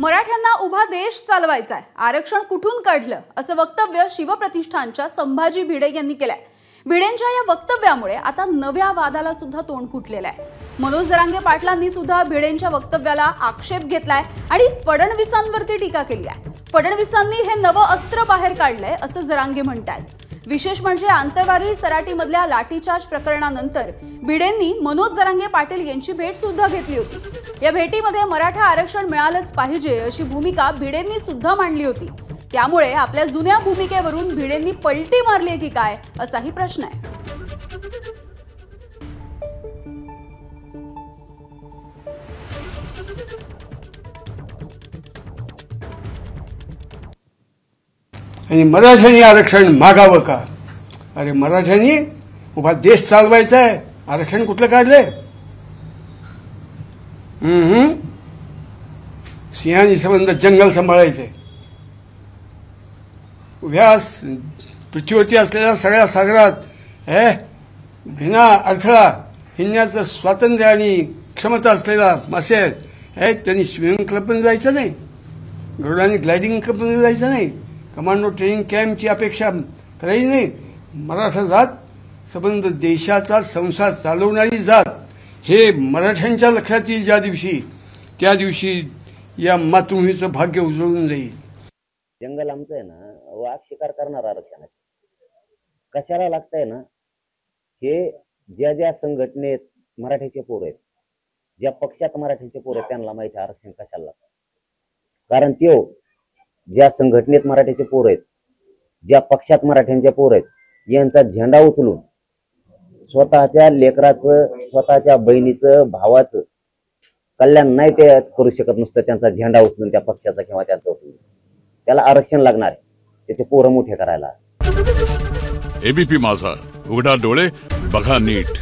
मराठ्यांना उभा देश चालवायचा आहे, आरक्षण कुठून काढलं असं वक्तव्य शिवप्रतिष्ठानच्या संभाजी भिडे यांनी केलंय। भिडेंच्या या वक्तव्यामुळे आता नव्या वादाला सुद्धा तोंड फुटलेलं आहे। मनोज जरांगे पाटलांनी सुद्धा भिडेंच्या वक्तव्याला आक्षेप घेतलाय आणि फडणवीसांवरती टीका केली आहे। फडणवीसांनी हे नवं अस्त्र बाहेर काढलंय असं जरांगे म्हणतात। विशेष म्हणजे आंतरवाली सराटीमधल्या लाठीचार्ज प्रकरणानंतर भिडेंनी मनोज जरांगे पाटील यांची भेट सुद्धा घेतली होती। या भेटीमध्ये मराठा आरक्षण मिळालंच पाहिजे अशी भूमिका भिडेंनी सुद्धा मांडली होती। त्यामुळे आपल्या जुन्या भूमिकेवरून भिडेंनी पलटी मारली की काय असाही प्रश्न आहे। आणि मराठ्यांनी आरक्षण मागावं का? अरे मराठ्यांनी उभा देश चालवायचा आहे, आरक्षण कुठलं काढलंय? सिंहानी संबंध जंगल सांभाळायचे, उभ्या पृथ्वीवरती असलेल्या सगळ्या सागरात विना अडथळा हिंडण्याचं स्वातंत्र्य आणि क्षमता असलेला मासे आहेत। त्यांनी स्विमिंग क्लबमध्ये जायचं नाही, गरुडाने ग्लायडिंग क्लबमध्ये जायचं नाही, कमांडो ट्रेनिंग कॅम्पची अपेक्षा करायची नाही। मराठा जात संबंध देशाचा संसार चालवणारी जात हे मराठ्यांच्या लक्षात येईल ज्या दिवशी, त्या दिवशी या मातृभूमीचं भाग्य उजळून जाईल। जंगल आमचं आहे ना, वाघ शिकार करणार आरक्षणाचे कशाला लागतंय ना? हे ज्या ज्या संघटनेत मराठ्याचे पोर आहेत, ज्या पक्षात मराठ्याचे पोर आहेत त्यांना माहिती आरक्षण कशाला लागतं। कारण त्यो ज्या संघटनेत मराठ्याचे पोर आहेत, ज्या पक्षात मराठ्यांचे पोर आहेत, यांचा झेंडा उचलून स्वतःच्या लेकराचं, स्वतःच्या बहिणीचं, भावाचं कल्याण नाही ते करू शकत, नुसतं त्यांचा झेंडा उचलून त्या पक्षाचा किंवा त्यांचा उचलून त्याला आरक्षण लागणार आहे, त्याचे पोरं मोठे करायला। एबीपी माझा, उघडा डोळे बघा नीट।